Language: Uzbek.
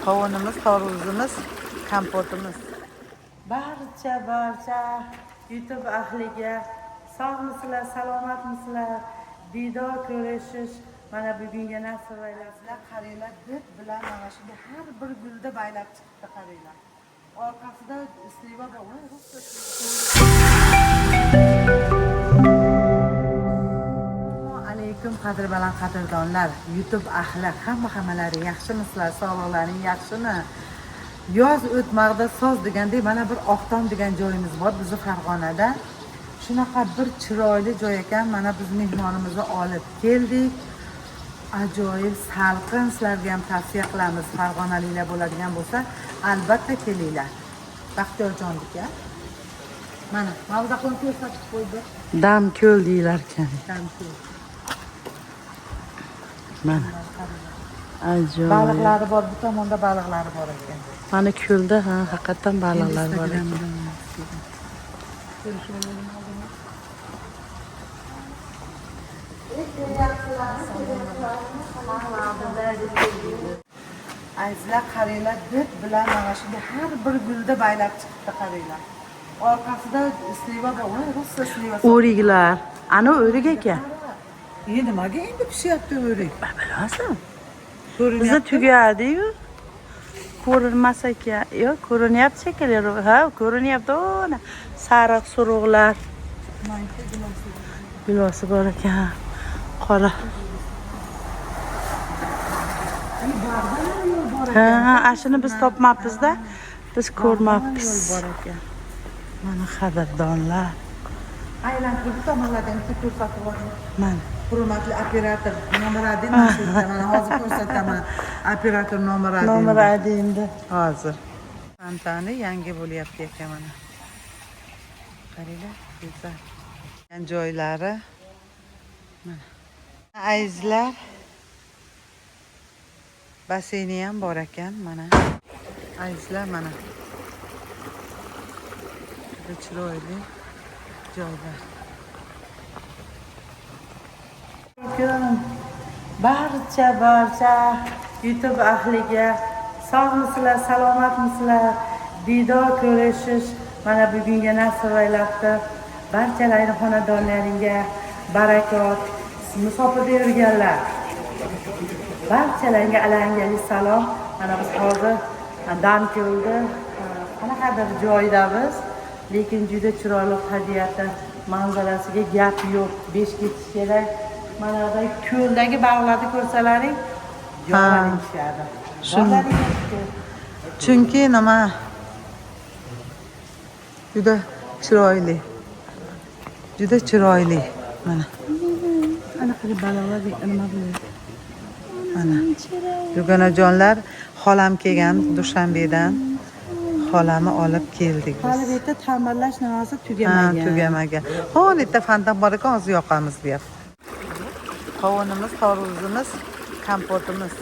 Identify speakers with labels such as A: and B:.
A: Qovunimiz, tarvuzimiz, kompotimiz. Barcha YouTube ahliga sog'misizlar, salomatmisizlar? Diydor ko'rishish mana bugunga nasib aylasizlar. Qaranglar, did bilan mana shunday har bir gulda baylab chiqibdi, qaranglar. Orqasida sliva bor. Alaykum qadr baland qadrdonlar, YouTube ahli, hammalari yaxshimisizlar? Sog'liqlaring yaxshimi? Yoz o'tmoqda soz degandek mana bir Oqtom degan joyimiz bor bizni Farg'onada. Shunaqa bir chiroyli joy ekan. Mana biz mehmonimizni olib keldik. Ajoyib salqin, sizlarga ham tavsiya qilamiz. Farg'onaliklar bo'ladigan bo'lsa, albatta kelinglar. Baxtiyorjonniki. Mana mavzaqon ko'rsatib qo'ydi. Dam ko'l deylar ekan. Dam ko'l. Mana ajoyib. Baliqlari bor, bu tomonda baliqlari bor ekan. Mana ko'lda haqiqatan baliqlar bor ekan. Azizlar, qaranglar, did bilan mana shunday har bir gulda baylab chiqibdi, qaranglar. Orqasida sliva bor, russiya slivasi. O'riklar. Ana o'rik ekan. Nimaga endi pishyapti o'rik? Bilasan? Bizni tugadi-yu. Ko'rinmas ekan. Yo'q, ko'rinyapti shekilli. Ha, ko'rinyapti. Ona sariq suruqlar. Gilosi bor ekan. Qora. Ha, shuni biz topmabmiz-da. Biz ko'rmabmiz. Mana qadrdonlar. Aylantirib tomonlardan ko'rsatib o'tdim. Mana hurmatli operator nomer 1 mana hozir ko'rsataman. Operator nomer 1. Nomer 1 hozir. Fontani yangi bo'lyapti ekan mana. Qaranglar, go'zal. Joylari. Mana. Azizlar. Basseyni ham bor ekan mana. Azizlar mana. Juda chiroyli joylar. Barcha YouTube ahliga sog'misizlar, salomatmisizlar? Diydor ko'rishish mana bugunga nasib aylabdi. Barchalaring xonadonlaringga barakot, musofirda yurganlar. Barchalarga alangali salom. Mana biz hozir Danko'lda qanaqadir joydamiz, lekin juda chiroyli tabiati, manzarasiga gap yo'q. 5 ketish kerak. Mana bu ko'ldagi baliqlarni ko'rsalaring, jonlaring tushadi. Chunki nima? Juda chiroyli. Juda chiroyli. Mana. Ana qilib baliqlar nima bo'ladi? Mana. Yurganajonlar, xolam kelgan Dushanbedan. Xolamni olib keldik biz. Hali bu yerda ta'mirlash nimasi tugamagan. Ha, tugamagan. Hozir yerda fontan bor ekan, hozir yoqamiz deyapti. Qovunimiz, tarvuzimiz, kompotimiz.